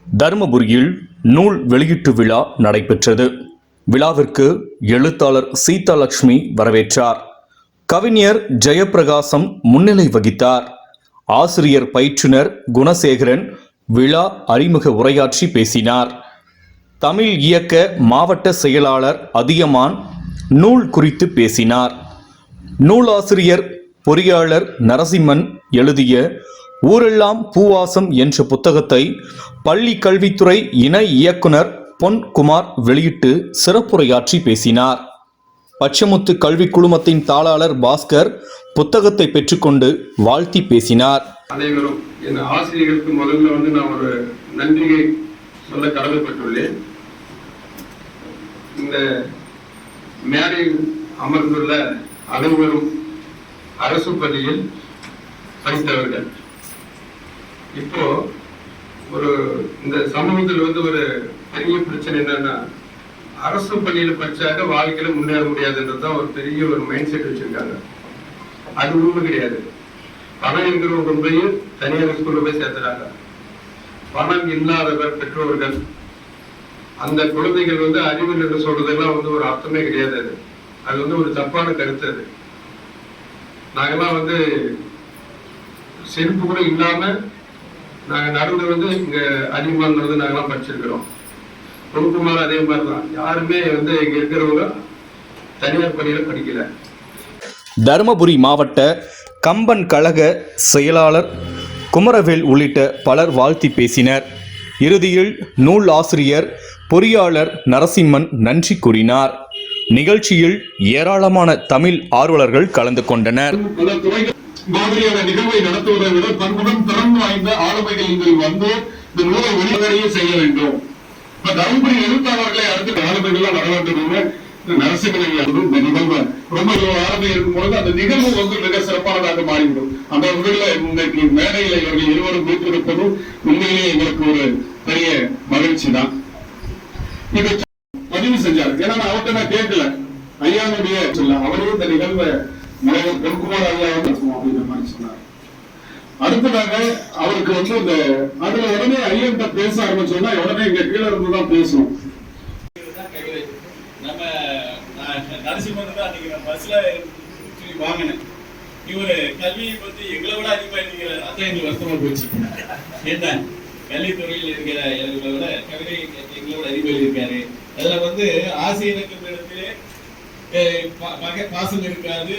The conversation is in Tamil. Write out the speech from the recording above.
தருமபுரியில் நூல் வெளியீட்டு விழா நடைபெற்றது. விழாவிற்கு எழுத்தாளர் சீதாலட்சுமி வரவேற்றார். கவிஞர் ஜெயப்பிரகாசம் முன்னிலை வகித்தார். ஆசிரியர் பயிற்றுனர் குணசேகரன் விழா அறிமுக உரையாற்றி பேசினார். தமிழ் இயக்க மாவட்ட செயலாளர் அதியமான் நூல் குறித்து பேசினார். நூலாசிரியர் பொறியாளர் நரசிம்மன் எழுதிய ஊரெல்லாம் பூவாசம் என்ற புத்தகத்தை பள்ளி கல்வித்துறை இணை இயக்குனர் பொன்குமார் வெளியிட்டு சிறப்புரையாற்றி பேசினார். பச்சமுத்து கல்வி குழுமத்தின் தாளாளர் பாஸ்கர் புத்தகத்தை பெற்றுக்கொண்டு வாழ்த்தி பேசினார். அனைவரும் என் ஆசிரியர்களுக்கு முதல்ல நான் ஒரு நன்றியை சொல்ல கடமைப்பட்டுள்ளேன். இந்த மேடையில் அமர்ந்துள்ள அனைவரும் அரசு பள்ளியில் படித்தவர்கள். இப்போ இந்த சமூகத்தில் ஒரு பெரிய பிரச்சனை என்னன்னா, அரசு பள்ளியில படிச்சாக்க வாழ்க்கையில முன்னேற முடியாதுன்றதுதான் ஒரு பெரிய மைண்ட் செட் வச்சிருக்காங்க. அது உண்மை கிடையாது. பணம் இருக்கிறவங்க கொண்டு போய் தனியார் ஸ்கூல்ல போய் சேர்த்துறாங்க. பணம் இல்லாதவர் பெற்றோர்கள் அந்த குழந்தைகள் அறிவில் என்று சொல்றதெல்லாம் ஒரு அர்த்தமே கிடையாது. அது ஒரு தப்பான கருத்து. அது நாங்கெல்லாம் செருப்பு கூட இல்லாம நாங்க நடந்து இங்க அதிகமாக நாங்கெல்லாம் படிச்சிருக்கிறோம். பொன்குமார் அதே மாதிரிதான். யாருமே இங்க இருக்கிறவங்க தனியார் பள்ளியில படிக்கல. தருமபுரி மாவட்ட கம்பன் கழக செயலாளர் குமரவேல் உள்ளிட்ட பலர் வாழ்த்தி பேசினர். இறுதியில் நூல் ஆசிரியர் பொறியாளர் நரசிம்மன் நன்றி கூறினார். நிகழ்ச்சியில் ஏராளமான தமிழ் ஆர்வலர்கள் கலந்து கொண்டனர். நிகழ்வை நடத்துவதை விட தன்னுடன் திறன் வாய்ந்த ஆளுமைகள் இங்கு வந்து இந்த நூலை வெளிவரையே செய்ய வேண்டும். தருமபுரி எழுத்தாளர்களை அடுத்த ஆளுமைகள் வர வேண்டும். நரசிம்மன் இந்த நிகழ்வு ரொம்ப ஆளுமை இருக்கும் பொழுது அந்த நிகழ்வு மிக சிறப்பானதாக மாறிவிடும். அந்த வகையில் இன்றைக்கு மேடையில் இவர்கள் இருவரும் வீட்டிருப்பது உண்மையிலேயே எங்களுக்கு ஒரு பெரிய மகிழ்ச்சி தான். இதை பதிவு செஞ்சார். ஏன்னா அவர்கிட்ட நான் கேட்கல, ஐயாவுடைய அவரையும் இந்த நிகழ்வை முனைவர் பொன்குமார் ஐயா அப்படின்ற மாதிரி சொன்னார். அடுத்ததாக அவருக்கு இந்த அதுல உடனே ஐயன்கிட்ட பேச ஆரம்பிச்சோம்னா உடனே இங்க கீழே இருந்துதான் பேசணும். நம்ம நரசிம்மன் தான் அன்னைக்கு நான் பஸ்ல வாங்கினேன். இவரு கல்வியை பத்தி எங்களை விட அதிகமா இருக்கிறார். அதான் எங்களுக்கு வருத்தமா போச்சு. என்ன கல்வித்துறையில் இருக்கிற எங்களை விட கவிதை எங்களோட அதிகமாக இருக்காரு. அதுல ஆசிரியருக்கு இடத்திலே பாசம் இருக்காது.